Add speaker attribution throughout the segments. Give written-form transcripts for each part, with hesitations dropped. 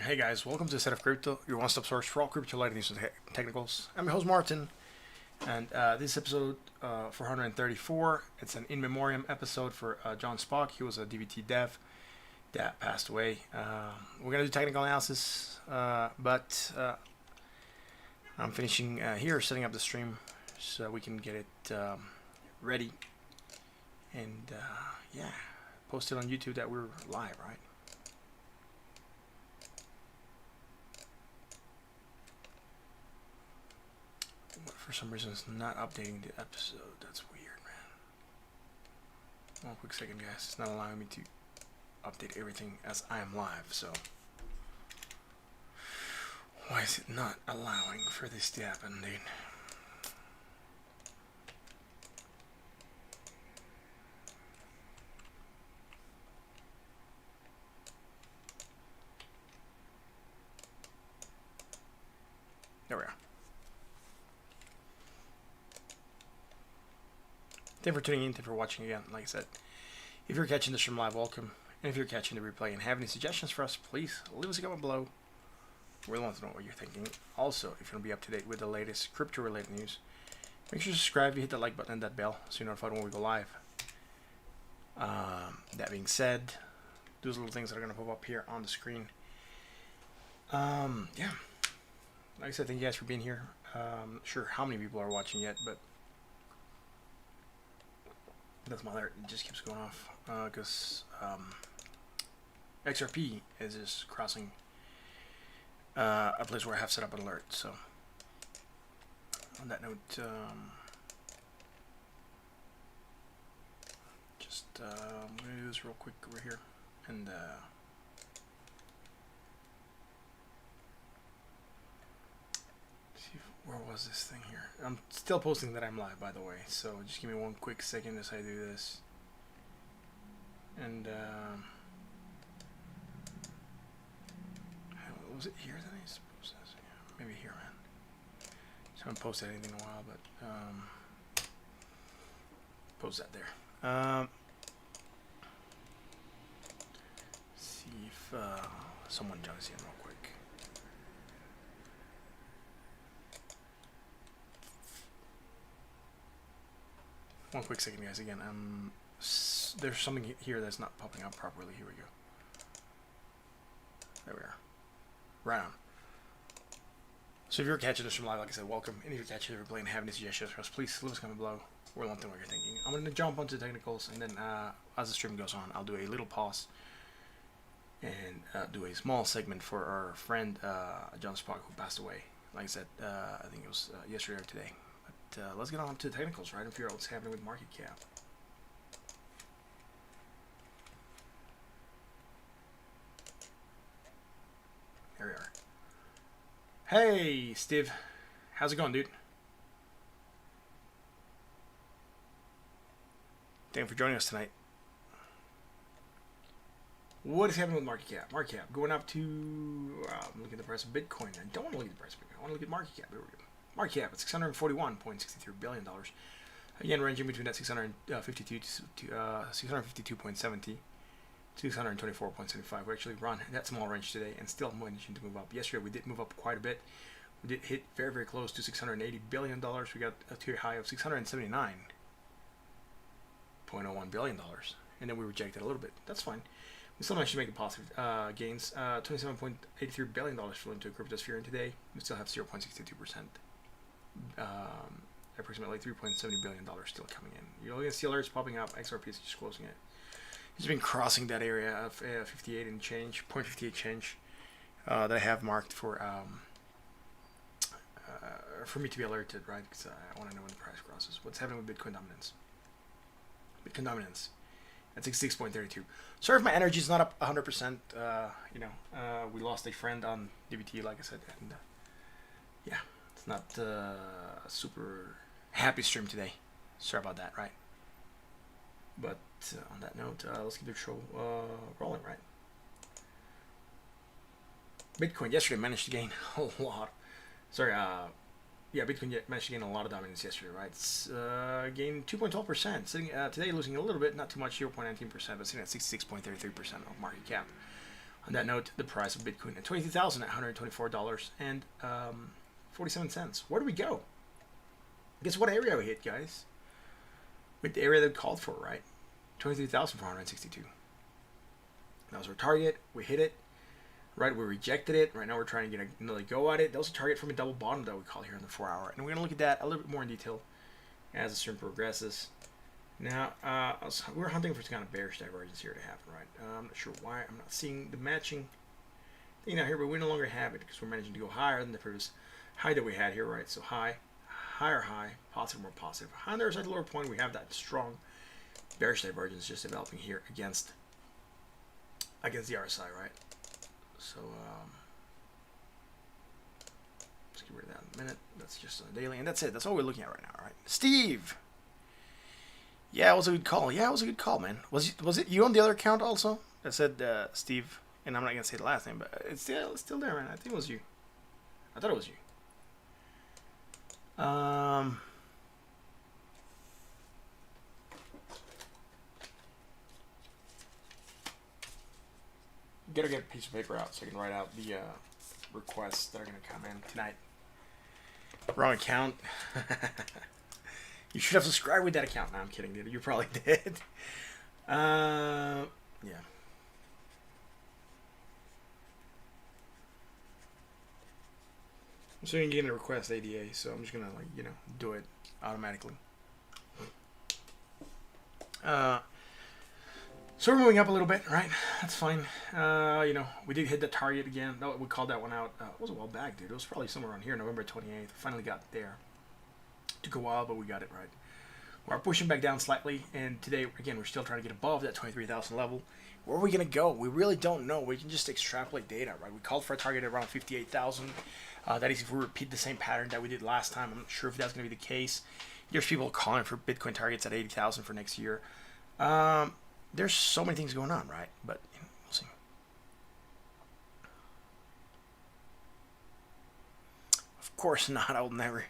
Speaker 1: Hey guys, welcome to Set of Crypto, your one-stop source for all crypto-related news and technicals. I'm your host Martin, and this is episode 434. It's an in memoriam episode for JonSpock. He was a DVT dev that passed away. We're gonna do technical analysis, but I'm finishing here, setting up the stream so we can get it ready, and yeah, post it on YouTube that we're live, right? For some reason it's not updating the episode. That's weird, man. One quick second, guys. It's not allowing me to update everything as I am live, so why is it not allowing for this to happen, dude? There we are. Thank you for tuning in, thank you for watching again. Like I said, if you're catching this from live, welcome. And if you're catching the replay and have any suggestions for us, please leave us a comment below. We really want to know what you're thinking. Also, if you want to be up to date with the latest crypto-related news, make sure to subscribe, you hit that like button and that bell so you're notified when we go live. That being said, those little things that are going to pop up here on the screen. Yeah. Like I said, thank you guys for being here. Not sure how many people are watching yet, but that's my alert. It just keeps going off because XRP is just crossing a place where I have set up an alert. So on that note, I'm going to do this real quick over here and see where was this thing here. I'm still posting that I'm live, by the way, so just give me one quick second as I do this. And was it here that I supposed to? Yeah, maybe here, man. So I haven't posted anything in a while, but post that there. See if someone joins in real quick. One quick second, guys. Again, there's something here that's not popping up properly. Here we go. There we are. Right on. So if you're catching this from live, like I said, welcome. And if you're catching the replay and have any suggestions for us, please leave us a comment below. We're love to know what you're thinking. I'm going to jump onto the technicals, and then as the stream goes on, I'll do a little pause and do a small segment for our friend JonSpock, who passed away. Like I said, I think it was yesterday or today. Let's get on to the technicals, right, and figure out what's happening with market cap. There we are. Hey, Steve. How's it going, dude? Thank you for joining us tonight. What is happening with market cap? Market cap going up to, I'm looking at the price of Bitcoin. I don't want to look at the price of Bitcoin. I want to look at market cap. There we go. Market cap at $641.63 billion. Again, ranging between that 652 to 652.70, 624.75. We actually run that small range today and still managing to move up. Yesterday we did move up quite a bit. We did hit very, very close to $680 billion. We got a tier high of $679.01 billion, and then we rejected a little bit. That's fine. We still managed to make a positive gains. $27.83 billion flew into cryptosphere, and today we still have 0.62%. Approximately $3.70 billion still coming in. You're going to see alerts popping up. XRP is just closing it. It's been crossing that area of 58 and change, 0.58 change that I have marked for me to be alerted, right? Because I want to know when the price crosses. What's happening with Bitcoin dominance? Bitcoin dominance at 66.32. Sorry if my energy is not up 100%. We lost a friend on DVT, like I said, and yeah, it's not a super happy stream today. Sorry about that, right? But on that note, let's keep the show rolling, right? Bitcoin yesterday managed to gain a lot. Sorry, yeah, Bitcoin managed to gain a lot of dominance yesterday, right? It's gained 2.12%. Sitting today losing a little bit, not too much, 0.19%, but sitting at 66.33% of market cap. On that note, the price of Bitcoin at $22,124.47. Where do we go? Guess what area we hit, guys? With the area that we called for, right? 23,462. That was our target. We hit it. Right, we rejected it. Right now we're trying to get another go at it. That was a target from a double bottom that we call here in the 4 hour. And we're going to look at that a little bit more in detail as the stream progresses. Now, we're hunting for some kind of bearish divergence here to happen, right? I'm not sure why. I'm not seeing the matching thing out here, but we no longer have it because we're managing to go higher than the previous high that we had here, right? So high, higher high, positive, more positive. On the other side, the lower point, we have that strong bearish divergence just developing here against the RSI, right? So, let's get rid of that in a minute. That's just on the daily, and that's it. That's all we're looking at right now, right? Steve! Yeah, it was a good call. Yeah, it was a good call, man. Was it you on the other account also? That said Steve, and I'm not going to say the last name, but it's still there, man. I think it was you. I thought it was you. Gotta get a piece of paper out so I can write out the requests that are gonna come in tonight. Wrong account. You should have subscribed with that account. No, I'm kidding, dude. You probably did. Yeah. I'm still gonna get a request ADA, so I'm just gonna do it automatically. So we're moving up a little bit, right? That's fine. We did hit the target again. No, we called that one out. It was a while back, dude. It was probably somewhere around here, November 28th. Finally got there. Took a while, but we got it right. We're pushing back down slightly, and today, again, we're still trying to get above that 23,000 level. Where are we going to go? We really don't know. We can just extrapolate data, right? We called for a target at around 58,000. That is if we repeat the same pattern that we did last time. I'm not sure if that's going to be the case. There's people calling for Bitcoin targets at 80,000 for next year. There's so many things going on, right? But we'll see. Of course not. I will never.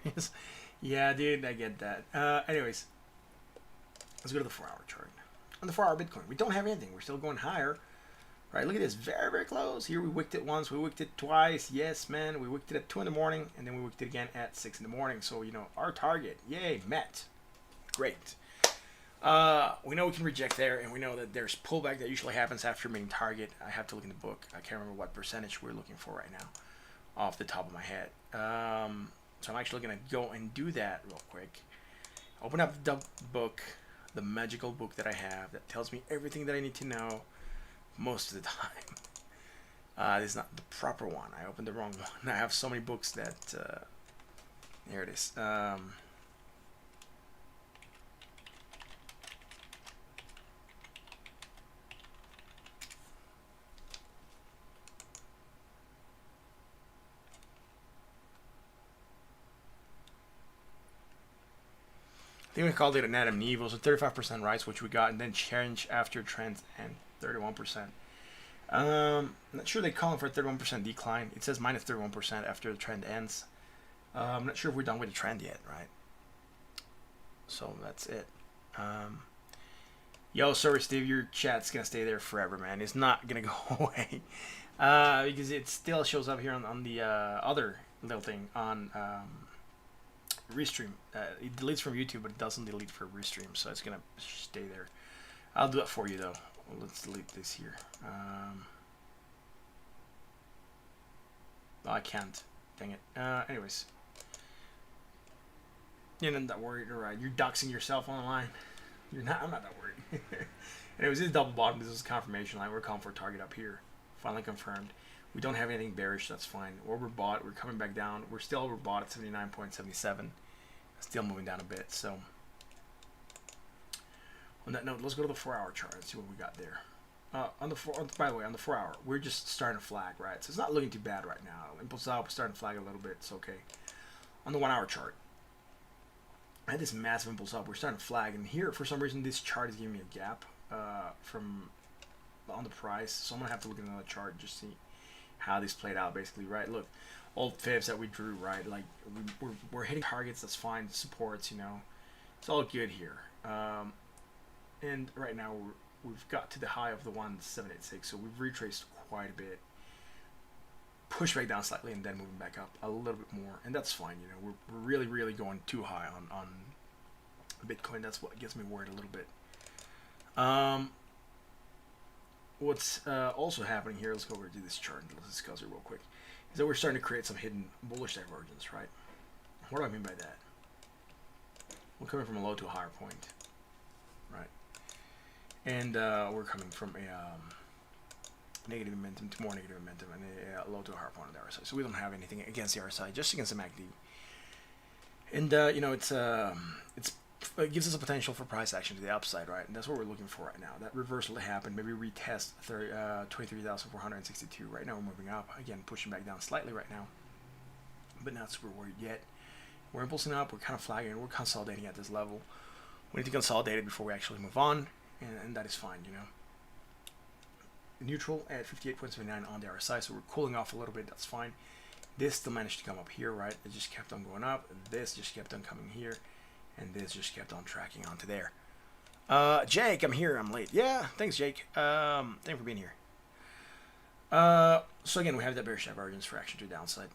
Speaker 1: Yeah, dude, I get that. Anyways, let's go to the 4 hour chart. On the 4 hour Bitcoin, we don't have anything. We're still going higher. Right, look at this. Very, very close. Here we wicked it once. We wicked it twice. Yes, man. We wicked it at 2 in the morning. And then we wicked it again at 6 in the morning. So, our target. Yay, met. Great. We know we can reject there, and we know that there's pullback that usually happens after main target. I have to look in the book. I can't remember what percentage we're looking for right now off the top of my head. So I'm actually going to go and do that real quick. Open up the book, the magical book that I have that tells me everything that I need to know most of the time. This is not the proper one. I opened the wrong one. I have so many books that... here it is. I think we called it an Adam and Eve. It was a 35% rise, which we got, and then change after trends and 31%. I'm not sure they call it for a 31% decline. It says minus 31% after the trend ends. I'm not sure if we're done with the trend yet, right? So that's it. Yo, sorry, Steve, your chat's gonna stay there forever, man. It's not gonna go away because it still shows up here on the other little thing on. Restream. It deletes from YouTube, but it doesn't delete for Restream, so it's gonna stay there. I'll do it for you though. Let's delete this here. Oh, I can't. Dang it. Anyways, you're not that worried, alright? You're doxing yourself online. You're not. I'm not that worried. Anyways, this is double bottom. This is confirmation line. We're calling for a target up here. Finally confirmed. We don't have anything bearish, that's fine. We're overbought, we're coming back down. We're still overbought at 79.77. Still moving down a bit, so. On that note, let's go to the 4 hour chart and see what we got there. By the way, on the 4 hour, we're just starting to flag, right? So it's not looking too bad right now. Impulse up, starting to flag a little bit, it's okay. On the 1 hour chart, I had this massive impulse up. We're starting to flag, and here, for some reason, this chart is giving me a gap from on the price. So I'm gonna have to look at another chart just to see how this played out, basically, right? Look, old fibs that we drew, right? Like we're hitting targets, that's fine. Supports, it's all good here. And right now we've got to the high of the 1786, so we've retraced quite a bit. Push back down slightly and then moving back up a little bit more, and that's fine. You know, we're really going too high on Bitcoin. That's what gets me worried a little bit. What's also happening here, let's go over to this chart and let's discuss it real quick, is that we're starting to create some hidden bullish divergence, right? What do I mean by that? We're coming from a low to a higher point, right? And we're coming from a negative momentum to more negative momentum, and a low to a higher point on the RSI. So we don't have anything against the RSI, just against the MACD. And you know, it gives us a potential for price action to the upside, right? And that's what we're looking for right now. That reversal to happen, maybe retest 23,462. Right now we're moving up, again pushing back down slightly right now, but not super worried yet. We're impulsing up, we're kind of flagging, we're consolidating at this level. We need to consolidate it before we actually move on, and that is fine, you know. Neutral at 58.79 on the RSI, so we're cooling off a little bit, that's fine. This still managed to come up here, right? It just kept on going up, this just kept on coming here, and this just kept on tracking onto there. Jake, I'm here, I'm late. Yeah, thanks Jake. Thanks for being here. So again, we have that bearish divergence for action to the downside.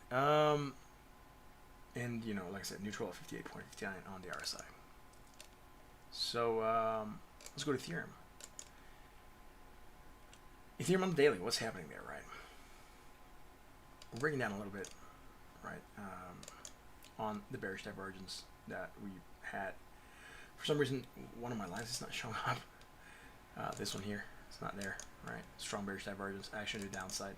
Speaker 1: And you know, like I said, neutral at 58.59 on the RSI. So let's go to Ethereum. Ethereum on the daily, what's happening there, right? We're breaking down a little bit, right, on the bearish divergence that we had. For some reason, one of my lines is not showing up. This one here, it's not there, right? Strong bearish divergence, action to the downside.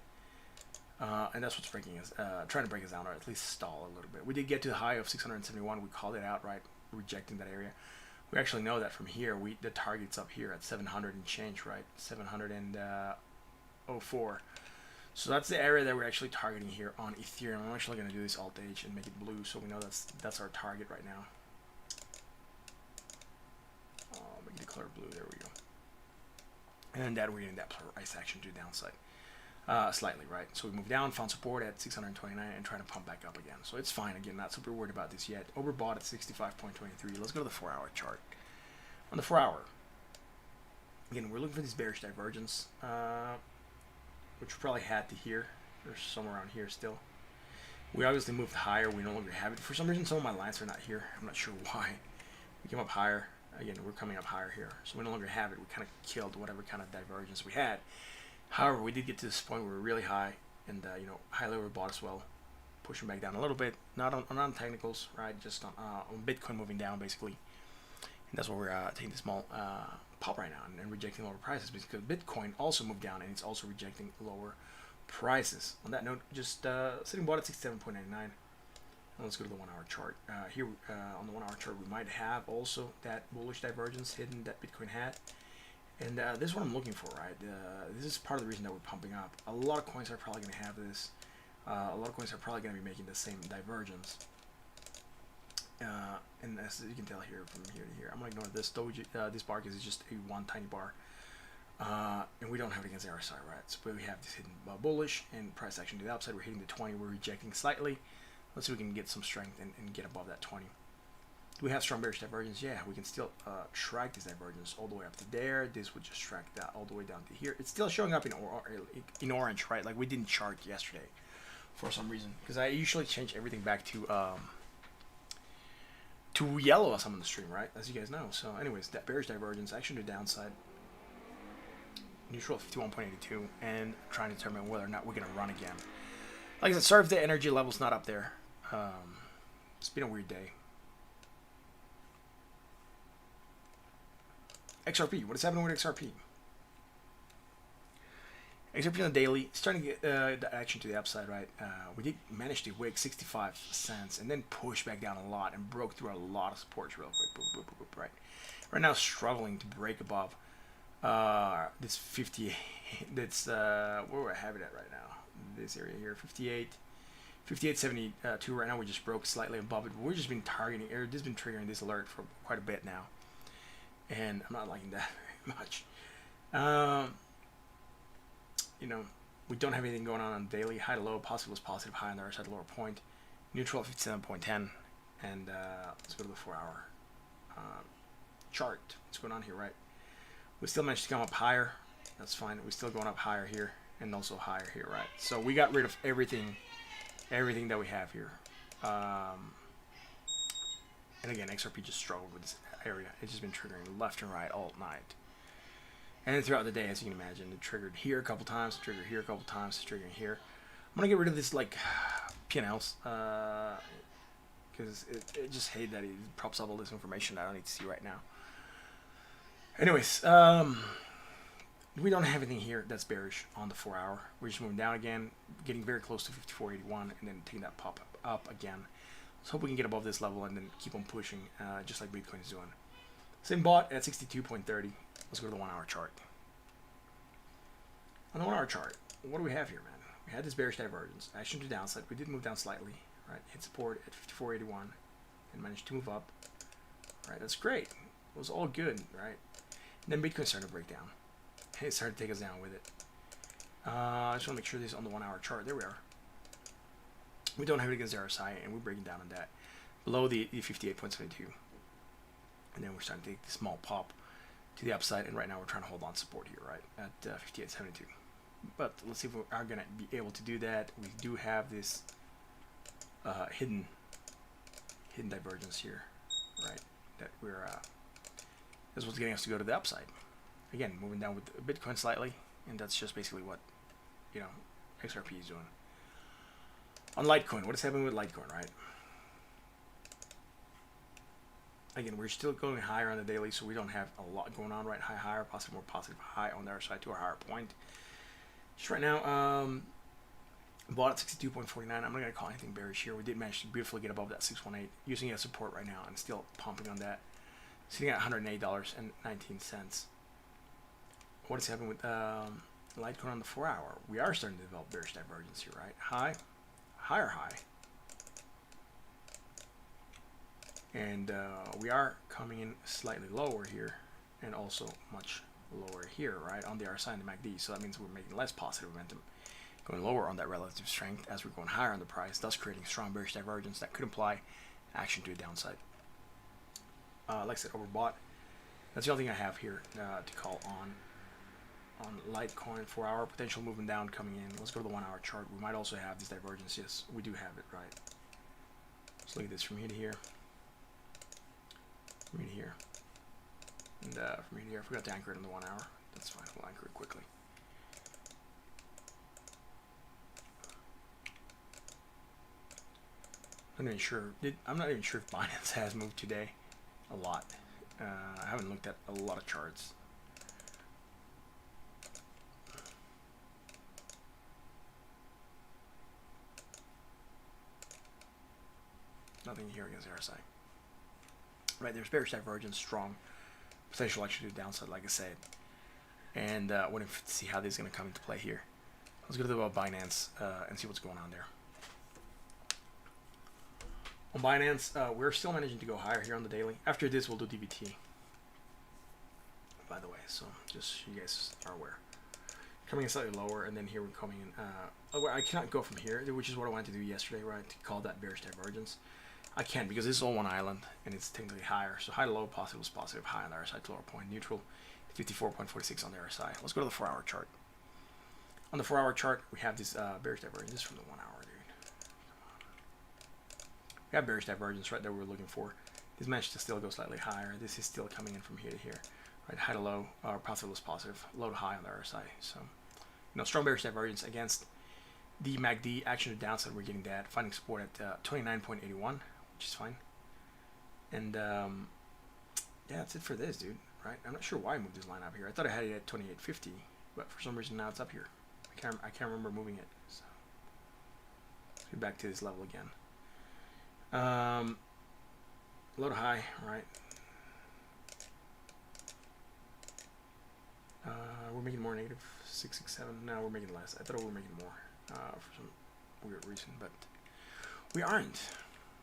Speaker 1: And that's what's breaking us, trying to break us down, or at least stall a little bit. We did get to the high of 671. We called it out, right? Rejecting that area. We actually know that from here, the target's up here at 700 and change, right? 704. So that's the area that we're actually targeting here on Ethereum. I'm actually going to do this Alt H and make it blue, so we know that's our target right now. Make it color blue. There we go. And that we're getting that price action to the downside. Slightly, right? So we move down, found support at 629 and trying to pump back up again. So it's fine. Again, not super worried about this yet. Overbought at 65.23. Let's go to the 4-hour chart. On the 4-hour, again, we're looking for this bearish divergence, which we probably had to here. Or somewhere around here still. We obviously moved higher. We no longer have it. For some reason, some of my lines are not here. I'm not sure why. We came up higher. Again, we're coming up higher here. So we no longer have it. We kind of killed whatever kind of divergence we had. However, we did get to this point where we're really high, and you know, highly overbought as well, pushing back down a little bit. Not on technicals, right? Just on Bitcoin moving down basically, and that's why we're taking this small pop right now and rejecting lower prices, because Bitcoin also moved down and it's also rejecting lower prices. On that note, just sitting bought at 67.99. Let's go to the 1-hour chart. Here on the 1-hour chart, we might have also that bullish divergence hidden that Bitcoin had. And this is what I'm looking for, right? This is part of the reason that we're pumping up. A lot of coins are probably going to have this. A lot of coins are probably going to be making the same divergence. And as you can tell here, from here to here, I'm going to ignore this. This bar is just a one tiny bar. And we don't have it against the RSI, right? So we have this hidden bullish and price action to the upside. We're hitting the 20. We're rejecting slightly. Let's see if we can get some strength and get above that 20. Do we have strong bearish divergence? Yeah, we can still track this divergence all the way up to there. This would just track that all the way down to here. It's still showing up in orange, right? Like we didn't chart yesterday for some reason, because I usually change everything back to yellow as I'm on the stream, right? As you guys know. So anyways, that bearish divergence action to the downside. Neutral 51.82, and trying to determine whether or not we're going to run again. Like I said, sorry if the energy level's not up there. It's been a weird day. XRP, what is happening with XRP? XRP on the daily, starting to get the action to the upside, right? We did manage to wick 65 cents and then push back down a lot and broke through a lot of supports real quick. Boop, boop, boop, boop, right? Right now, struggling to break above this 58. That's where do I have it at right now? This area here, 58. 58.72 right now. We just broke slightly above it. We've just been targeting, or this has been triggering this alert for quite a bit now. And I'm not liking that very much. You know, we don't have anything going on daily. High to low, positive was positive, high on the other side, lower point. Neutral at 57.10. And let's go to the 4-hour chart. What's going on here, right? We still managed to come up higher. That's fine. We're still going up higher here. and also higher here, right? So we got rid of everything that we have here. And again, XRP just struggled with this area. It's just been triggering left and right all night. And then throughout the day, as you can imagine, it triggered here a couple times, triggered here a couple times, triggering here. I'm gonna get rid of this like P&Ls because I just hate that it props up all this information that I don't need to see right now. Anyways, we don't have anything here that's bearish on the 4 hour. We're just moving down again, getting very close to 54.81, and then taking that pop up again. Let's hope we can get above this level and then keep on pushing, just like Bitcoin is doing. Same bot at 62.30. Let's go to the 1 hour chart. On the 1 hour chart, what do we have here, man? We had this bearish divergence, action to downside. We did move down slightly, right? Hit support at 54.81 and managed to move up. Right, that's great. It was all good, right? And then Bitcoin started to break down. It started to take us down with it. I just want to make sure this is on the 1 hour chart. There we are. We don't have it against the RSI, and we're breaking down on that. Below the 58.72. And then we're starting to take the small pop to the upside, and right now we're trying to hold on support here, right, at 58.72. But let's see if we are going to be able to do that. We do have this hidden divergence here, right, that we're that's what's getting us to go to the upside. Again, moving down with Bitcoin slightly, and that's just basically what, you know, XRP is doing. On Litecoin, what is happening with Litecoin, right? Again, we're still going higher on the daily, so we don't have a lot going on, right? Higher, possibly more positive high on the other side to a higher point. Just right now, bought at 62.49. I'm not going to call anything bearish here. We did manage to beautifully get above that 618, using it as support right now, and still pumping on that. Sitting at $108.19. What is happening with Litecoin on the 4 hour? We are starting to develop bearish divergence here, right? High, higher high. And we are coming in slightly lower here, and also much lower here, right, on the RSI and the MACD. So that means we're making less positive momentum, going lower on that relative strength as we're going higher on the price, thus creating strong bearish divergence that could imply action to a downside. Like I said, overbought. That's the only thing I have here to call on Litecoin. 4 hour potential movement down coming in. Let's go to the 1 hour chart. We might also have this divergence. Yes, we do have it, right? Let's look at this from here to here. From here to here. And from here to here, I forgot to anchor it on the 1 hour. That's fine. We'll anchor it quickly. I'm not even sure. I'm not even sure if Binance has moved today. A lot. I haven't looked at a lot of charts. Nothing here against RSI. Right, there's bearish divergence, strong potential actually to the downside, like I said. And we're going to see how this is going to come into play here. Let's go to the Binance and see what's going on there. On Binance, we're still managing to go higher here on the daily. After this, we'll do DVT, by the way, so just so you guys are aware. Coming in slightly lower, and then here we're coming in. I cannot go from here, which is what I wanted to do yesterday, right, to call that bearish divergence. I can't because this is all one island, and it's technically higher. So high to low, positive is positive, high on the RSI to lower point, neutral, 54.46 on the RSI. Let's go to the 4 hour chart. On the 4 hour chart, we have this bearish divergence. This is from the 1 hour, dude. We have bearish divergence right there we're looking for. This managed to still go slightly higher. This is still coming in from here to here. Right, high to low, positive is positive, low to high on the RSI. So, you know, strong bearish divergence against the MACD. Action to downside, we're getting that. Finding support at 29.81, which is fine. And yeah, that's it for this, dude. Right? I'm not sure why I moved this line up here. I thought I had it at 28.50, but for some reason now it's up here. I can't remember moving it. So let's get back to this level again. Low to high, right? We're making more negative 667. No, we're making less. I thought we were making more for some weird reason, but we aren't.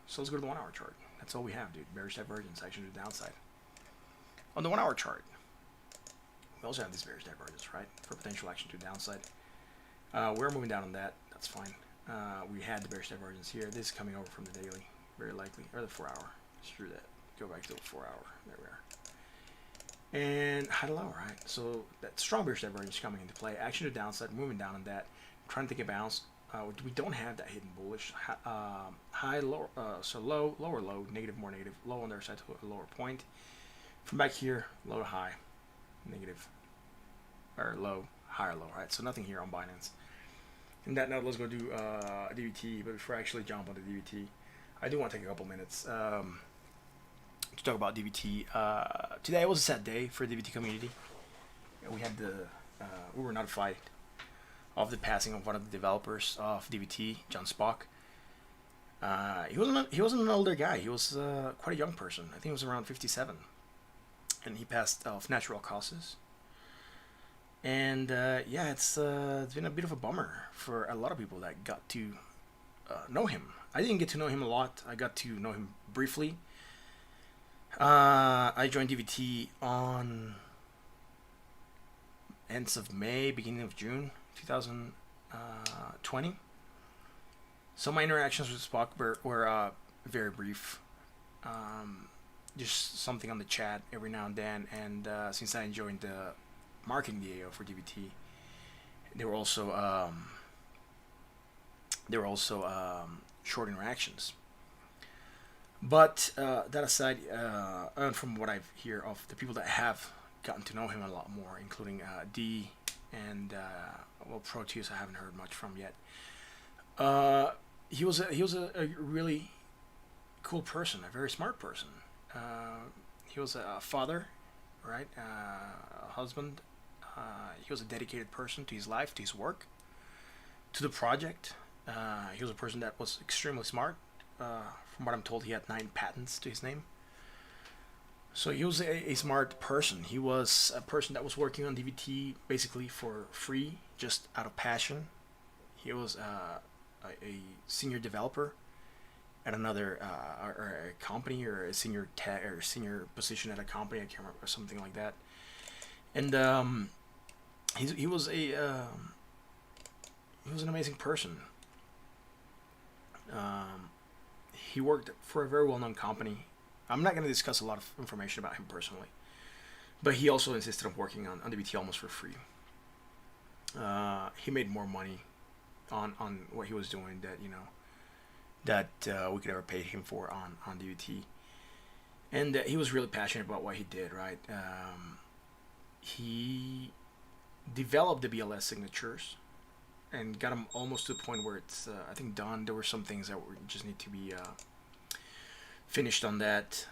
Speaker 1: So let's go to the 1 hour chart. That's all we have, dude. Bearish divergence, action to the downside. On the 1 hour chart, we also have this bearish divergence, right, for potential action to the downside. We're moving down on that. That's fine. We had the bearish divergence here. This is coming over from the daily, very likely, or the 4 hour. Screw that. Go back to the 4 hour. There we are. And high to low, right? So that strong bearish divergence coming into play. Action to downside, moving down on that. I'm trying to think of balance. We don't have that hidden bullish. High, lower, so low, lower, low, negative, more negative, low on their side to a lower point. From back here, low to high, negative, or low, higher, low, right? So nothing here on Binance. And that note, let's go do DVT. But before I actually jump on the DVT, I do want to take a couple minutes to talk about DVT. Today was a sad day for the DVT community. We had we were notified of the passing of one of the developers of DVT, JonSpock. He wasn't an older guy. He was quite a young person. I think he was around 57, and he passed of natural causes. And yeah, it's been a bit of a bummer for a lot of people that got to know him. I didn't get to know him a lot. I got to know him briefly. I joined DVT on ends of May, beginning of June 2020. So my interactions with Spock were very brief. Just something on the chat every now and then. And since I joined the marketing DAO for DVT, there were also short interactions. But that aside, and from what I hear of the people that have gotten to know him a lot more, including D and Proteus, I haven't heard much from yet. He was a really cool person, a very smart person. He was a father, right? A husband. He was a dedicated person to his life, to his work, to the project. He was a person that was extremely smart. From what I'm told, he had 9 patents to his name. So he was a smart person. He was a person that was working on DVT basically for free, just out of passion. He was a senior developer at another or a company, or a senior position at a company. I can't remember, something like that. And he was an amazing person. He worked for a very well-known company. I'm not going to discuss a lot of information about him personally, but he also insisted on working on DVT almost for free. He made more money on what he was doing that we could ever pay him for on DVT. And he was really passionate about what he did, right? He developed the BLS signatures and got them almost to the point where it's, I think, done. There were some things that just need to be finished on that.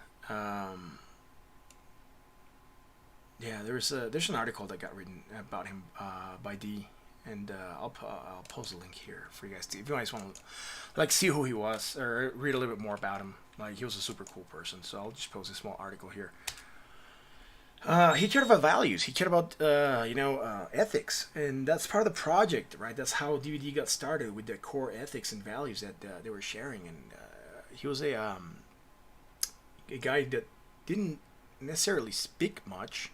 Speaker 1: Yeah, there's an article that got written about him by D, and I'll post a link here for you guys to, if you guys want to see who he was or read a little bit more about him. He was a super cool person, so I'll just post a small article here. He cared about values. He cared about ethics, and that's part of the project, right? That's how DVD got started, with the core ethics and values that they were sharing. And he was a guy that didn't necessarily speak much,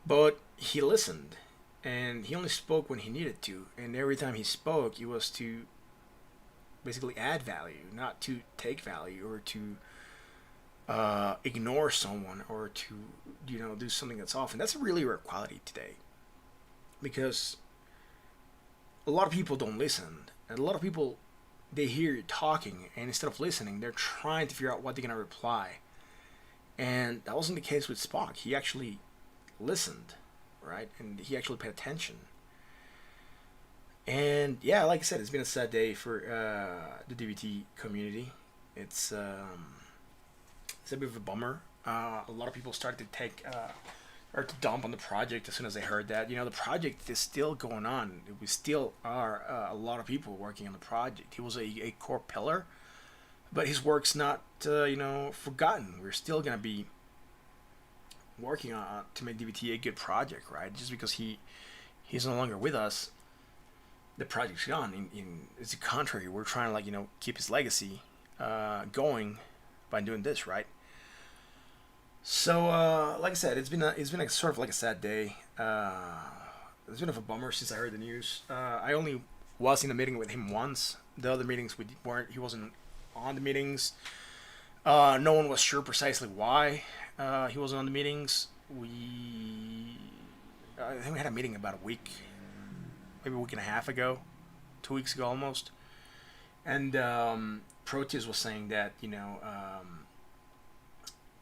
Speaker 1: but he listened, and he only spoke when he needed to. And every time he spoke, it was to basically add value, not to take value or to ignore someone or to do something that's off. And that's a really rare quality today, because a lot of people don't listen, and a lot of people, they hear you talking, and instead of listening, they're trying to figure out what they're gonna reply. And that wasn't the case with Spock. He actually listened, right? And he actually paid attention. And yeah, like I said, it's been a sad day for the DVT community. It's a bit of a bummer. A lot of people started to take or to dump on the project as soon as they heard that. The project is still going on. We still are a lot of people working on the project. He was a core pillar, but his work's not forgotten. We're still gonna be working on to make DVT a good project, right? Just because he's no longer with us, the project's gone. It's the contrary. We're trying to keep his legacy going by doing this, right? So like I said, it's been a sort of like a sad day. It's been a bummer since I heard the news. I only was in a meeting with him once. The other meetings he wasn't on the meetings. No one was sure precisely why. He wasn't on the meetings. I think we had a meeting about a week, maybe a week and a half ago, 2 weeks ago almost. And Proteus was saying that,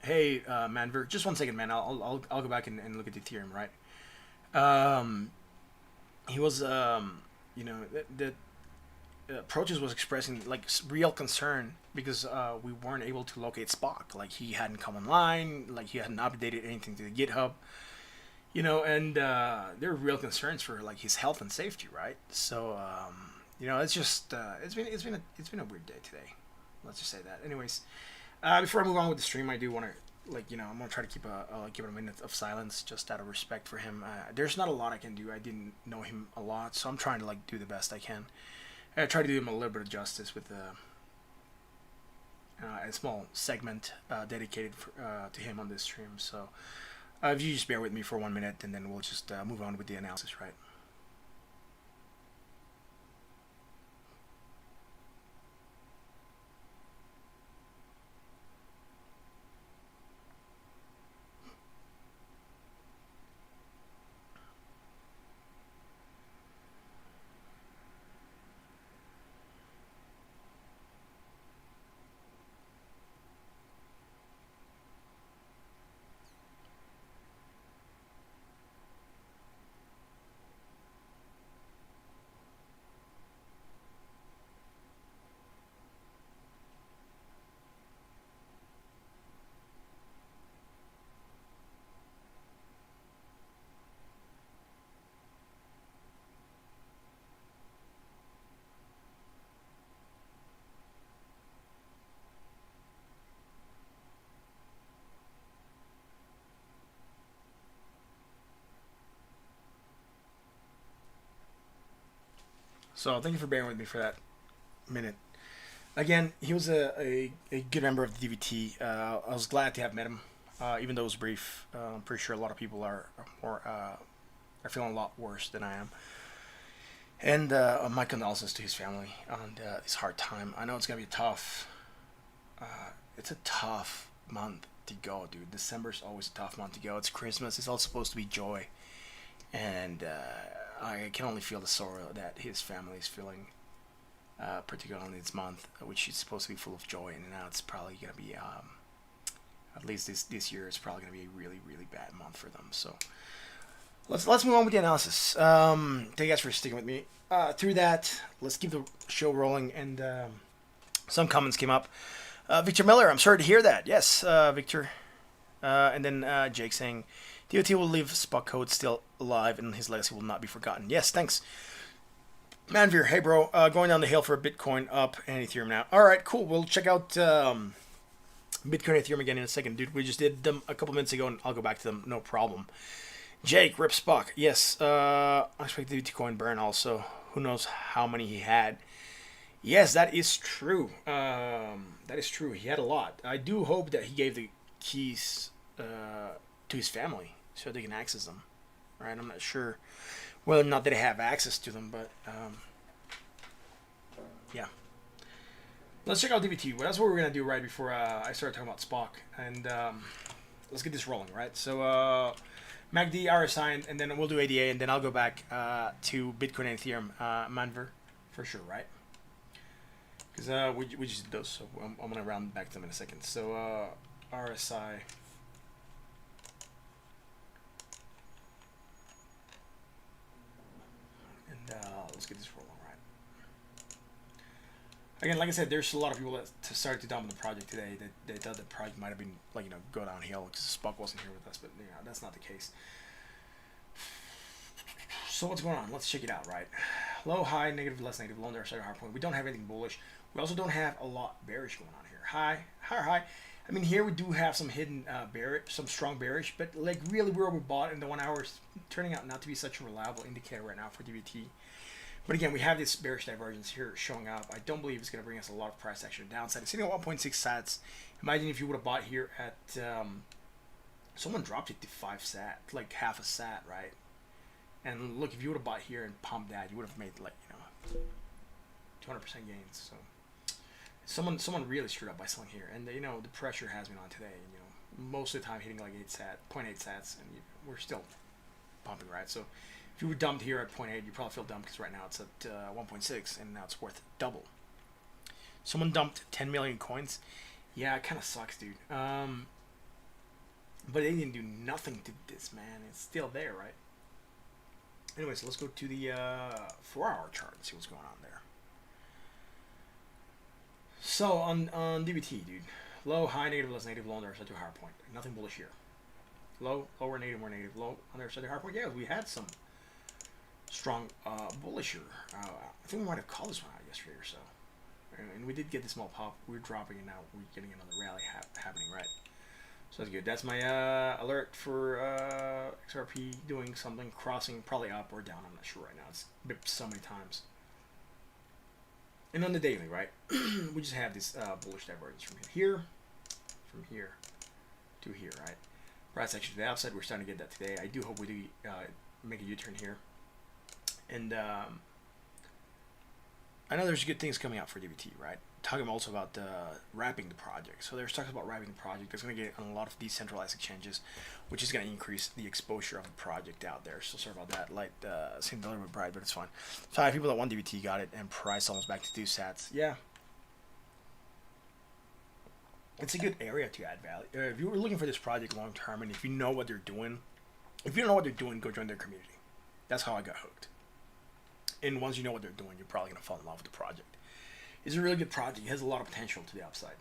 Speaker 1: hey, Manver, just 1 second, man. I'll go back and look at the Ethereum, right? He was, Proteus was expressing like real concern because we weren't able to locate Spock. Like he hadn't come online, like he hadn't updated anything to the GitHub, and there are real concerns for like his health and safety, right? So it's just it's been a weird day today. Let's just say that. Anyways, before I move on with the stream, I do want to I'm gonna try to give it a minute of silence just out of respect for him. There's not a lot I can do. I didn't know him a lot, so I'm trying to do the best I can. I try to do him a little bit of justice with a small segment dedicated to him on this stream. So if you just bear with me for 1 minute, and then we'll just move on with the analysis, right? So thank you for bearing with me for that minute. Again, he was a good member of the DVT. I was glad to have met him, even though it was brief. I'm pretty sure a lot of people are feeling a lot worse than I am. And my condolences to his family on this hard time. I know it's gonna be tough. It's a tough month to go, dude. December's always a tough month to go. It's Christmas. It's all supposed to be joy, and I can only feel the sorrow that his family is feeling, particularly this month, which is supposed to be full of joy, and now it's probably going to be, at least this year, it's probably going to be a really, really bad month for them. So let's move on with the analysis. Thank you guys for sticking with me through that. Let's keep the show rolling, and some comments came up. Victor Miller, I'm sorry to hear that. Yes, Victor. And then Jake saying, DOT will leave Spock code still alive and his legacy will not be forgotten. Yes, thanks. Manveer, hey bro, going down the hill for Bitcoin up and Ethereum now. Alright, cool. We'll check out Bitcoin and Ethereum again in a second, dude. We just did them a couple minutes ago and I'll go back to them, no problem. Jake, rip Spock. Yes, I expect the Bitcoin burn also. Who knows how many he had. Yes, that is true. That is true. He had a lot. I do hope that he gave the keys to his family so they can access them, right? I'm not sure whether or not they have access to them, but yeah. Let's check out DVT. Well, that's what we're gonna do right before I start talking about Spock, and let's get this rolling, right? So MACD, RSI, and then we'll do ADA, and then I'll go back to Bitcoin and Ethereum, Manver, for sure, right? Because we just did those, so I'm gonna round back to them in a second. So RSI. Let's get this rolling, right? Again, like I said, there's a lot of people that started to dump on the project today. They thought the project might have been go downhill because Spock wasn't here with us, but that's not the case. So what's going on? Let's check it out, right? Low, high, negative, less negative, low, underside, hard point. We don't have anything bullish. We also don't have a lot bearish going on here. High, higher, high. I mean, here we do have some hidden bearish, some strong bearish, but like really where we bought in the 1 hour is turning out not to be such a reliable indicator right now for DVT. But again, we have this bearish divergence here showing up. I don't believe it's going to bring us a lot of price action downside. It's sitting at 1.6 sats. Imagine if you would have bought here at, someone dropped it to 5 sat, like half a sat, right? And look, if you would have bought here and pumped that, you would have made like, 200% gains. So someone really screwed up by selling here. And the pressure has been on today. most of the time hitting like 0.8 sats, and we're still pumping, right? So if you were dumped here at 0.8, you probably feel dumb because right now it's at 1.6, and now it's worth double. Someone dumped 10 million coins. Yeah, it kind of sucks, dude. But they didn't do nothing to this, man. It's still there, right? Anyways, let's go to the 4-hour chart and see what's going on there. So on DVT, dude, low, high, negative, less negative, low, under, such a higher point. Nothing bullish here. Low, lower, negative, more negative, low, under, such a higher point. Yeah, we had some strong bullish here. I think we might have called this one out yesterday or so. And we did get the small pop. We're dropping it now. We're getting another rally happening, right? So that's good. That's my alert for XRP doing something, crossing probably up or down. I'm not sure right now. It's bipped so many times. And on the daily, right, we just have this bullish divergence from here to here, right? Price action to the upside. We're starting to get that today. I do hope we do make a U-turn here. And I know there's good things coming out for DVT, right? Talking also about wrapping the project. So there's talks about wrapping the project. That's going to get on a lot of decentralized exchanges, which is going to increase the exposure of the project out there. So sorry about that. Light seemed a little bit bright, but it's fine. 5 people that want DVT got it, and price almost back to 2 sats. Yeah. It's a good area to add value. If you were looking for this project long term, and if you know what they're doing, if you don't know what they're doing, go join their community. That's how I got hooked. And once you know what they're doing, you're probably going to fall in love with the project. It's a really good project. It has a lot of potential to the upside.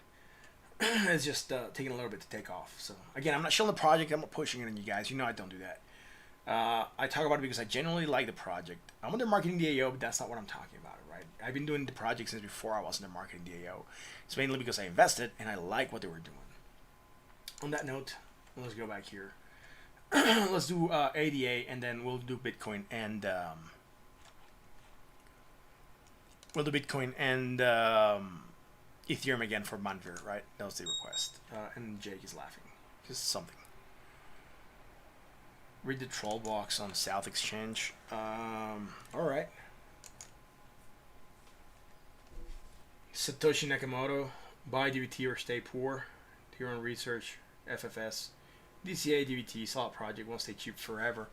Speaker 1: It's just taking a little bit to take off. So again, I'm not showing the project. I'm not pushing it on you guys. You know I don't do that. I talk about it because I genuinely like the project. I'm on their marketing DAO, but that's not what I'm talking about, right? I've been doing the project since before I was in their marketing DAO. It's mainly because I invested and I like what they were doing. On that note, let's go back here. Let's do ADA, and then we'll do Bitcoin and Ethereum again for Manvir, right? That was the request. And Jake is laughing. Just something. Read the troll box on South Exchange. Alright. Satoshi Nakamoto. Buy DVT or stay poor. Do your own research. FFS. DCA DVT. Solid project. Won't stay cheap forever.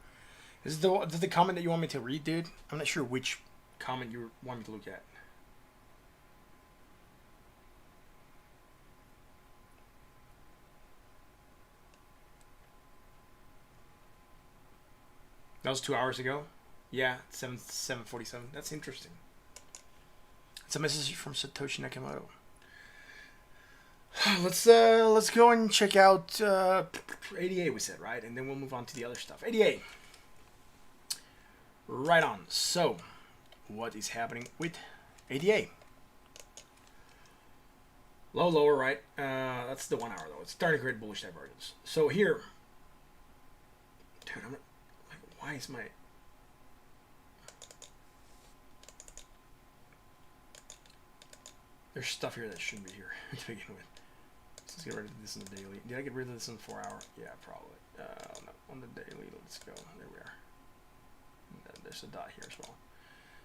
Speaker 1: Is the comment that you want me to read, dude? I'm not sure which comment you want me to look at. That was 2 hours ago. Yeah, 7:47. That's interesting. It's a message from Satoshi Nakamoto. Let's go and check out ADA, we said, right? And then we'll move on to the other stuff. ADA. Right on. So, what is happening with ADA? Low, lower, right? That's the 1 hour though. It's starting to create bullish divergence. So here, dude, I'm like, why is my there's stuff here that shouldn't be here to begin with. Let's get rid of this in the daily. Did I get rid of this in the 4 hour? Yeah, probably. No, on the daily, let's go. There we are. And there's a dot here as well.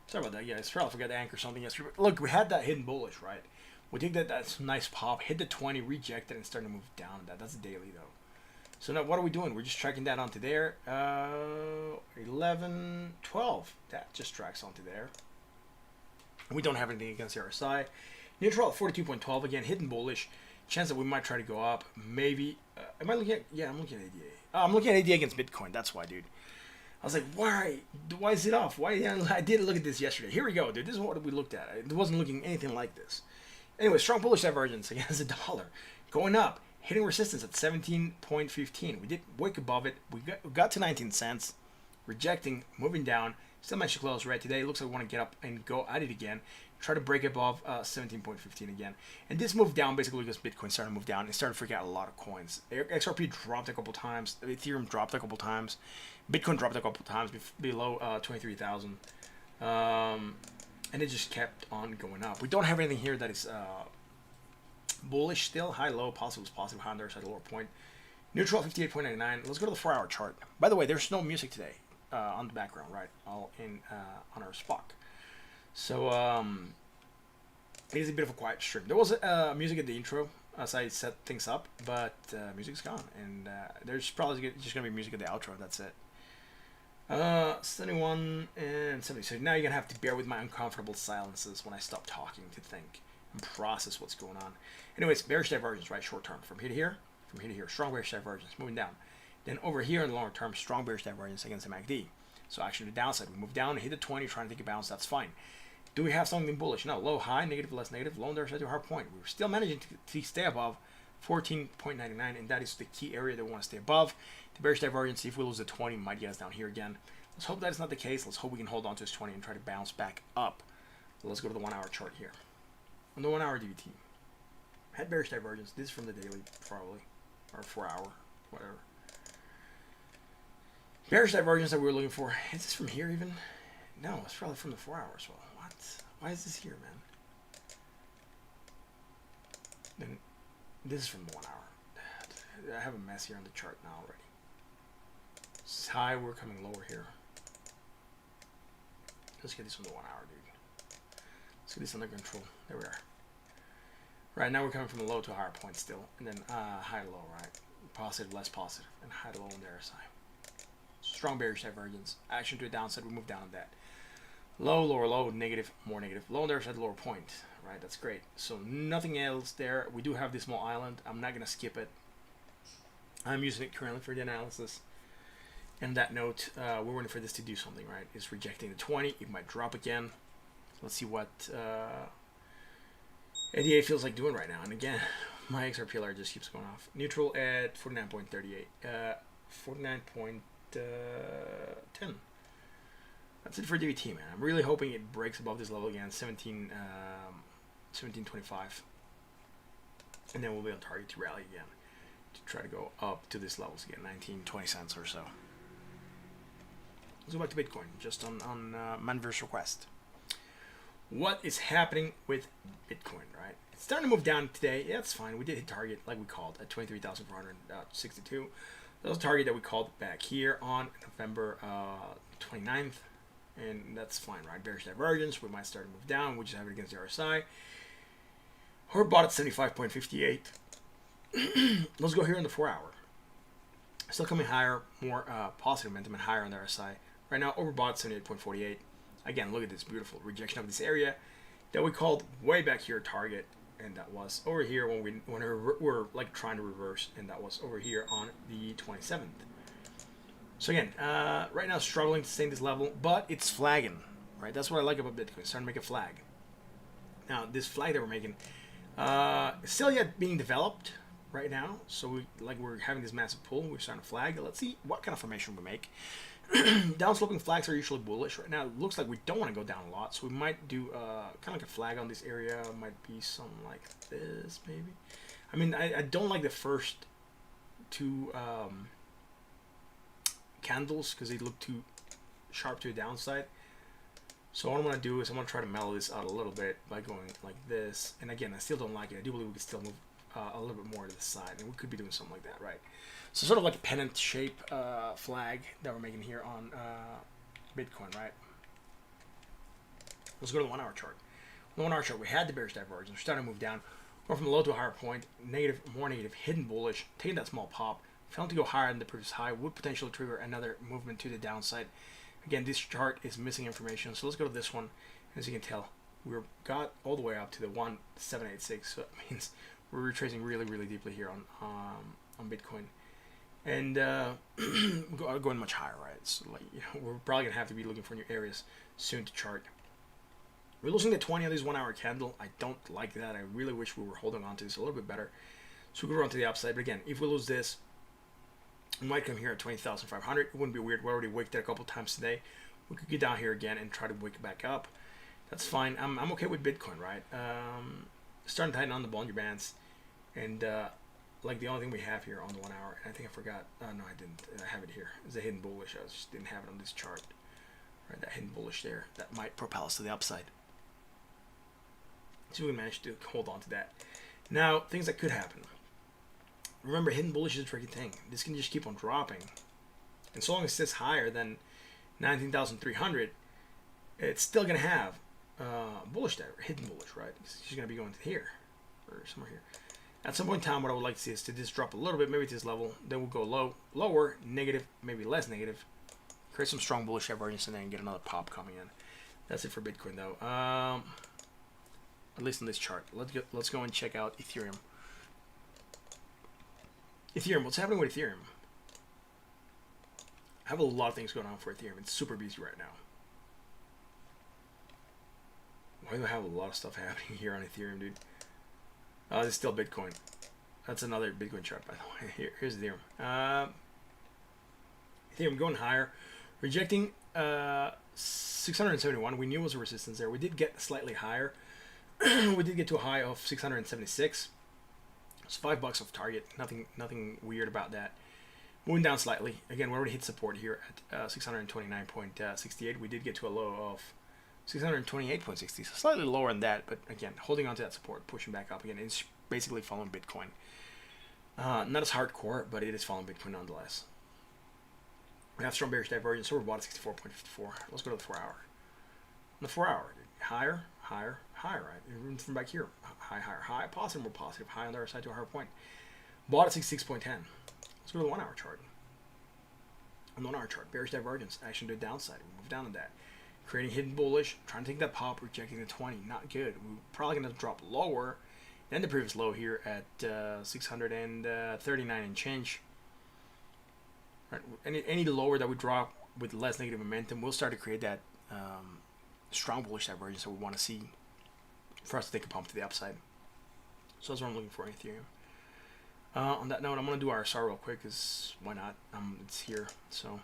Speaker 1: Sorry about that, guys. Probably forgot to anchor something yesterday. But look, we had that hidden bullish, right? We think that that's a nice pop. Hit the 20, rejected, and started to move down. That's a daily, though. So now what are we doing? We're just tracking that onto there. 11, 12. That just tracks onto there. We don't have anything against the RSI. Neutral at 42.12. Again, hidden bullish. Chance that we might try to go up. Maybe. Am I looking at? Yeah, I'm looking at ADA. I'm looking at ADA against Bitcoin. That's why, dude. I was like, why? Why is it off? Why? I didn't look at this yesterday. Here we go, dude. This is what we looked at. It wasn't looking anything like this. Anyway, strong bullish divergence against the dollar. Going up. Hitting resistance at 17.15. We did wake above it. We got to 19 cents. Rejecting. Moving down. Still managed to close red today. Looks like we want to get up and go at it again. Try to break above 17.15 again. And this moved down basically because Bitcoin started to move down. It started to freak out a lot of coins. XRP dropped a couple times. Ethereum dropped a couple times. Bitcoin dropped a couple times below 23,000. And it just kept on going up. We don't have anything here that is bullish still. High, low, positive, high on the other side, lower point. Neutral 58.99. Let's go to the 4 hour chart. By the way, there's no music today on the background, right? All in on our Spock. So It is a bit of a quiet stream. There was music at the intro as I set things up, but music's gone, and there's probably just gonna be music at the outro. That's it. 71 and 70. So now you're gonna have to bear with my uncomfortable silences when I stop talking to think and process what's going on. Anyways, bearish divergence, right? Short term, from here to here, from here to here. Strong bearish divergence, moving down. Then over here in the longer term, strong bearish divergence against the MACD. So actually the downside, we move down, hit the 20, trying to take a bounce. That's fine. Do we have something bullish? No. Low, high, negative, less negative. Low on their side to hard point. We're still managing to stay above 14.99, and that is the key area that we want to stay above. The bearish divergence, if we lose the 20, might get us down here again. Let's hope that is not the case. Let's hope we can hold on to this 20 and try to bounce back up. So let's go to the 1 hour chart here. On the 1 hour DVT, had bearish divergence. This is from the daily, probably, or 4 hour, whatever. Bearish divergence that we were looking for. Is this from here even? No, it's probably from the 4 hour as well. What? Why is this here, man? Then this is from the 1 hour. I have a mess here on the chart now already. This is high, we're coming lower here. Let's get this from the 1 hour, dude. Let's get this under control. There we are. Right now we're coming from a low to a higher point still. And then high to low, right? Positive, less positive. And high to low on the other side. Strong bearish divergence. Action to a downside, we move down on that. Low, lower, low, negative, more negative. Low on the other side, lower point. Right, that's great. So nothing else there. We do have this small island. I'm not going to skip it. I'm using it currently for the analysis. And that note, we're waiting for this to do something, right? It's rejecting the 20. It might drop again. Let's see what ADA feels like doing right now. And again, my XRPLR just keeps going off. Neutral at 49.38. 49.10. That's it for DVT, man. I'm really hoping it breaks above this level again, 17.25. And then we'll be on target to rally again. To try to go up to these levels again, 19-20 cents or so. Let's go back to Bitcoin, just on Manver's request. What is happening with Bitcoin, right? It's starting to move down today. Yeah, it's fine. We did hit target like we called at 23,462. That was a target that we called back here on November 29th. And that's fine, right? Bearish divergence. We might start to move down. We just have it against the RSI. We're bought at 75.58. Let's go here in the 4 hour. Still coming higher, more positive momentum and higher on the RSI. Right now, overbought at 78.48. Again, look at this beautiful rejection of this area that we called way back here target, and that was over here when we were like trying to reverse, and that was over here on the 27th. So again, right now struggling to stay in this level, but it's flagging, right? That's what I like about Bitcoin. It's starting to make a flag. Now, this flag that we're making, is still yet being developed right now. So we're having this massive pull. We're starting to flag. Let's see what kind of formation we make. Downsloping flags are usually bullish. Right now, it looks like we don't want to go down a lot, so we might do kind of like a flag on this area. It might be something like this, maybe. I mean, I don't like the first two candles because they look too sharp to the downside. So what I'm going to do is I'm going to try to mellow this out a little bit by going like this. And again, I still don't like it. I do believe we could still move a little bit more to the side, and we could be doing something like that, right? So sort of like a pennant shape flag that we're making here on Bitcoin, right? Let's go to the 1 hour chart. On the 1 hour chart, we had the bearish divergence. We're starting to move down. Going from a low to a higher point, negative, more negative, hidden bullish, taking that small pop, failing to go higher than the previous high, would potentially trigger another movement to the downside. Again, this chart is missing information, so let's go to this one. As you can tell, we got all the way up to the 1786, so that means we're retracing really, really deeply here on Bitcoin. And going much higher, right? So like, we're probably gonna have to be looking for new areas soon to chart. We're losing the 20 on this 1 hour candle. I don't like that. I really wish we were holding on to this a little bit better, so we could run to the upside. But again, if we lose this, we might come here at 20,500. It wouldn't be weird. We already wicked it a couple times today. We could get down here again and try to wick it back up. That's fine. I'm okay with Bitcoin, right? Starting to tighten on the Bollinger Bands, and like the only thing we have here on the 1 hour, and I think I forgot. No, I didn't. I have it here. It's a hidden bullish. I just didn't have it on this chart. Right, that hidden bullish there. That might propel us to the upside. So we managed to hold on to that. Now, things that could happen. Remember, hidden bullish is a tricky thing. This can just keep on dropping. And so long as it sits higher than 19,300, it's still going to have bullish there, hidden bullish, right? She's going to be going to here or somewhere here. At some point in time, what I would like to see is to just drop a little bit, maybe to this level. Then we'll go lower, negative, maybe less negative. Create some strong bullish divergence and then get another pop coming in. That's it for Bitcoin, though. At least on this chart. Let's go and check out Ethereum. Ethereum, what's happening with Ethereum? I have a lot of things going on for Ethereum. It's super busy right now. Why do I have a lot of stuff happening here on Ethereum, dude? This is still Bitcoin. That's another Bitcoin chart, by the way. Here's Ethereum. Ethereum going higher. Rejecting 671. We knew it was a resistance there. We did get slightly higher. We did get to a high of 676. It's $5 off target. Nothing weird about that. Moving down slightly. Again, we already hit support here at 629.68. We did get to a low of 628.60, so slightly lower than that, but again, holding on to that support, pushing back up again. It's basically following Bitcoin. Not as hardcore, but it is following Bitcoin nonetheless. We have strong bearish divergence, so we're bought at 64.54. Let's go to the 4 hour. On the 4 hour, higher, higher, higher, right? Even from back here, high, higher, high, positive, more positive, high on the other side to a higher point. Bought at 66.10. Let's go to the 1 hour chart. On the 1 hour chart, bearish divergence, action to the downside. We move down to that. Creating hidden bullish, trying to take that pop, rejecting the 20. Not good. We're probably going to drop lower than the previous low here at 639 and change. Right. Any lower that we drop with less negative momentum, we'll start to create that strong bullish divergence that we want to see for us to take a pump to the upside. So that's what I'm looking for in Ethereum. On that note, I'm going to do RSR real quick because why not? It's here. So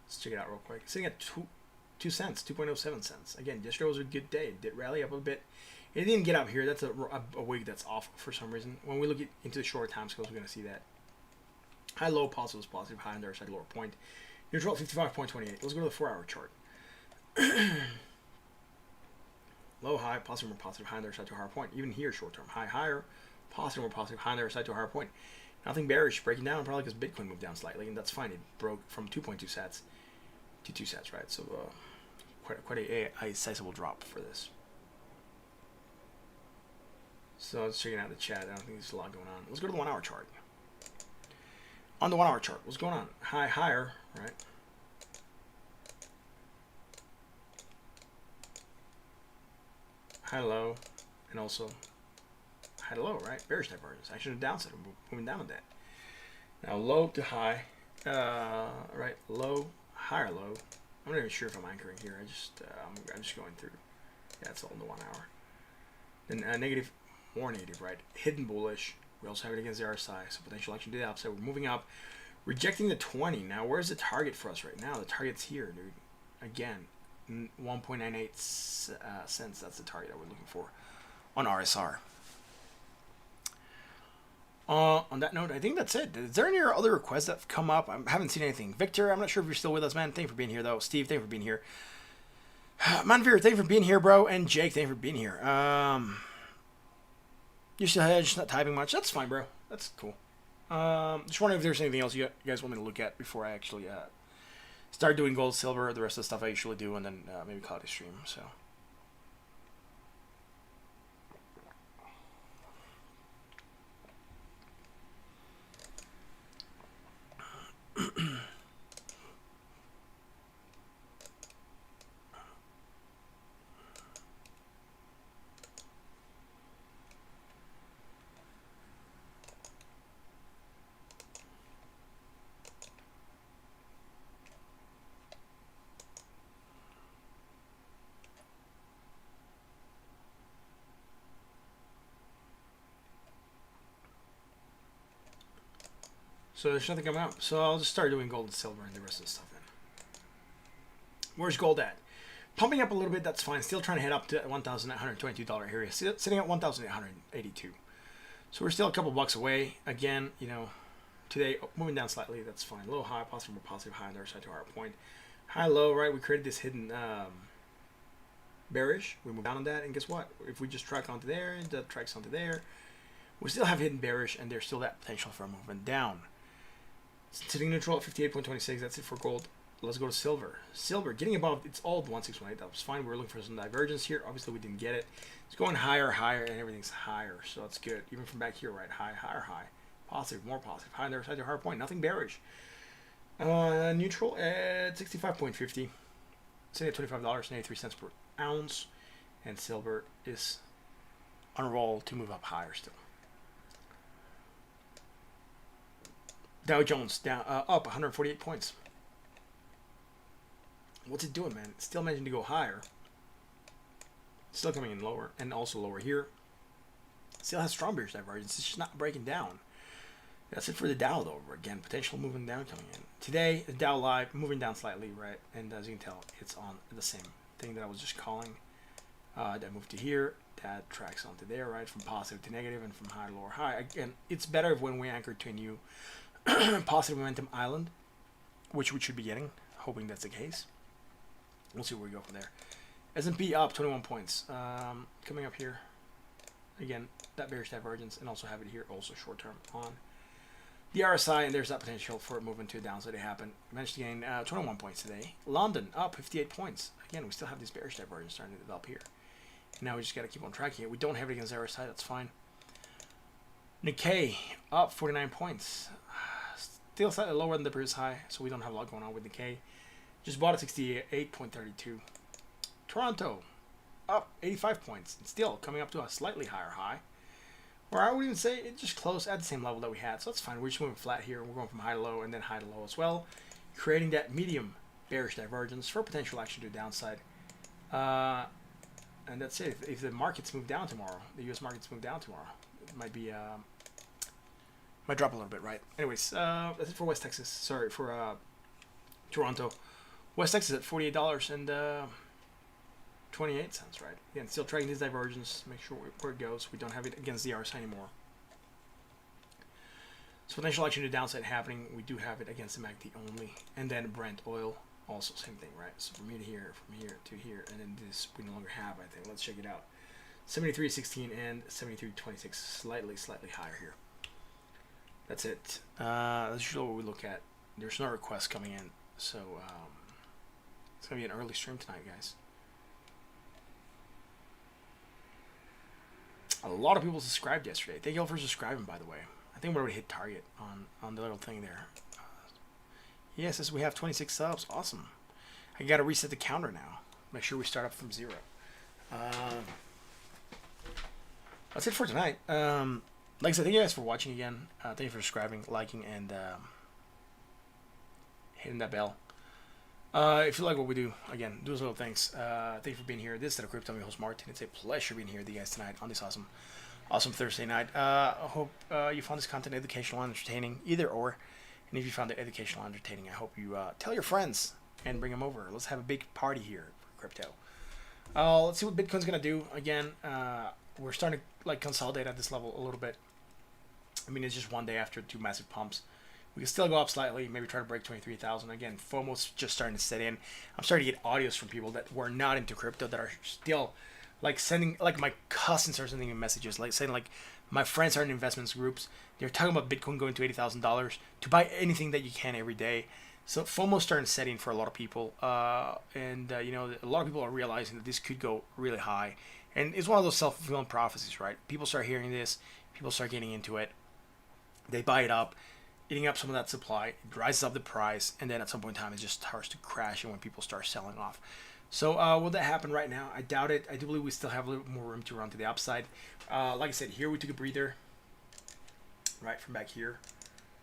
Speaker 1: let's check it out real quick. It's sitting at 2 cents, 2.07 cents. Again, yesterday was a good day. It did rally up a bit. It didn't get up here. That's a wig that's off for some reason. When we look into the short time scales, we're going to see that. High, low, positive is positive. High on the other side, lower point. Neutral 55.28. Let's go to the 4 hour chart. Low, high, positive, more positive. High on the other side to a higher point. Even here, short term. High, higher, positive, more positive. High on the other side to a higher point. Nothing bearish. Breaking down probably because Bitcoin moved down slightly, and that's fine. It broke from 2.2 sats to 2 sats, right? So quite a sizable drop for this. So let's check out the chat. I don't think there's a lot going on. Let's go to the 1 hour chart. On the 1 hour chart, what's going on? High, higher, right? High, low, and also high to low, right? Bearish divergence. Action to downside. We're moving down with that. Now low to high, right? Low, higher, low. I'm not even sure if I'm anchoring here. I'm just going through. Yeah, it's all in the 1 hour. Then negative. More negative, right? Hidden bullish. We also have it against the RSI, so potential action to the upside. We're moving up, rejecting the 20. Now, where's the target for us right now? The target's here, dude. Again, 1.98 cents. That's the target that we're looking for on RSR. On that note, I think that's it. Is there any other requests that have come up? I haven't seen anything. Victor, I'm not sure if you're still with us, man. Thank you for being here, though. Steve, thank you for being here. Manveer, thank you for being here, bro. And Jake, thank you for being here. You're still just not typing much. That's fine, bro. That's cool. Just wondering if there's anything else you guys want me to look at before I actually start doing gold, silver, the rest of the stuff I usually do, and then maybe call it a stream. So. So there's nothing coming up. So I'll just start doing gold and silver and the rest of the stuff then. Where's gold at? Pumping up a little bit, that's fine. Still trying to head up to $1,922 area. Sitting at $1,882. So we're still a couple bucks away. Again, you know, today moving down slightly, that's fine. Low, high, positive, more positive, high on the other side to our point. High, low, right? We created this hidden bearish. We move down on that, and guess what? If we just track onto there, that tracks onto there, we still have hidden bearish, and there's still that potential for a movement down. Sitting neutral at 58.26. That's it for gold. let's go to silver. Silver getting above its old 1618. That was fine. We were looking for some divergence here. Obviously, we didn't get it. It's going higher, higher, and everything's higher. So that's good. Even from back here, right? High, higher, high. Positive, more positive. High on the other side to hard point. Nothing bearish. Neutral at 65.50. Sitting at $25.83 per ounce. And silver is on a roll to move up higher still. Dow Jones down up 148 points. What's it doing, man? It's still managing to go higher. Still coming in lower, and also lower here. Still has strong bearish divergence. It's just not breaking down. That's it for the Dow, though. Again, potential moving down coming in. Today, the Dow live moving down slightly, right? And as you can tell, it's on the same thing that I was just calling. That moved to here. That tracks onto there, right? From positive to negative and from high to lower high. Again, it's better when we anchor to a new positive momentum island, which we should be getting. Hoping that's the case. We'll see where we go from there. S&P up 21 points. Coming up here. Again, that bearish divergence, and also have it here, also short term on the RSI, and there's that potential for it moving to a downside to happen. Managed to gain 21 points today. London up 58 points. Again, we still have this bearish divergence starting to develop here. And now we just got to keep on tracking it. We don't have it against RSI, that's fine. Nikkei up 49 points. Still slightly lower than the previous high, so we don't have a lot going on with Nikkei. Just bought at 68.32. Toronto up 85 points. It's still coming up to a slightly higher high. Or I would even say it just closed at the same level that we had. So that's fine. We're just moving flat here. We're going from high to low and then high to low as well. Creating that medium bearish divergence for potential action to the downside. And that's it. If the markets move down tomorrow, the U.S. markets move down tomorrow, it might be might drop a little bit, right? Anyways, that's it for West Texas. Sorry, for Toronto. West Texas at $48 and 28 cents, right? Again, still tracking this divergence. Make sure where it goes. We don't have it against the RSI anymore. So potential action to downside happening. We do have it against the MACD only. And then Brent oil, also same thing, right? So from here to here, from here to here, and then this we no longer have, I think. Let's check it out. 73.16 and 73.26, slightly higher here. That's it. That's usually what we look at. There's no requests coming in, so it's gonna be an early stream tonight, guys. A lot of people subscribed yesterday. Thank you all for subscribing, by the way. I think we already hit target on the little thing there. Yes, as we have 26 subs. Awesome. I got to reset the counter now. Make sure we start up from 0. That's it for tonight. Like I said, thank you guys for watching again. Thank you for subscribing, liking, and hitting that bell. If you like what we do, again, do those little things. Thank you for being here. This is the Crypto. I'm your host, Martin. It's a pleasure being here with you guys tonight on this awesome Thursday night. I hope you found this content educational and entertaining, either or. And if you found it educational and entertaining, I hope you tell your friends and bring them over. Let's have a big party here for crypto. Let's see what Bitcoin's gonna do. Again, we're starting to like consolidate at this level a little bit. I mean, it's just one day after 2 massive pumps. We can still go up slightly, maybe try to break 23,000. Again, FOMO's just starting to set in. I'm starting to get audios from people that were not into crypto that are still like sending, like my cousins are sending me messages, like saying like my friends are in investments groups. They're talking about Bitcoin going to $80,000 to buy anything that you can every day. So FOMO's starting to set in for a lot of people. You know, a lot of people are realizing that this could go really high. And it's one of those self-fulfilling prophecies, right? People start hearing this. People start getting into it. They buy it up, eating up some of that supply, it rises up the price, and then at some point in time it just starts to crash and when people start selling off. So will that happen right now? I doubt it. I do believe we still have a little more room to run to the upside. Like I said, here we took a breather, right, from back here.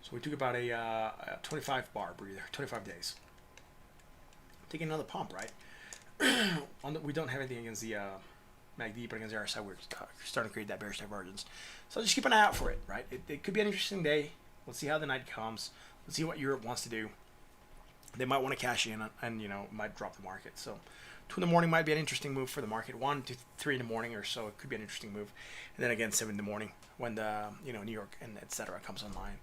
Speaker 1: So we took about a 25 bar breather, 25 days. Taking another pump, right? We don't have anything against the MACD, but against the RSI, we're starting to create that bearish divergence. So just keep an eye out for it, right? It could be an interesting day. Let's see how the night comes. Let's see what Europe wants to do. They might want to cash in and, you know, might drop the market. So 2 in the morning might be an interesting move for the market. 1 to 3 in the morning or so, it could be an interesting move. And then again, 7 in the morning when the, you know, New York and etc. comes online,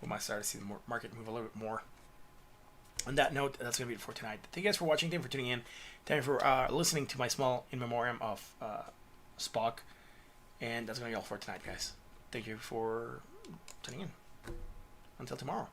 Speaker 1: we might start to see the market move a little bit more. On that note, that's going to be it for tonight. Thank you guys for watching. Thank you for tuning in. Thank you for listening to my small in memoriam of Spock. And that's going to be all for tonight, guys. Thank you for tuning in. Until tomorrow.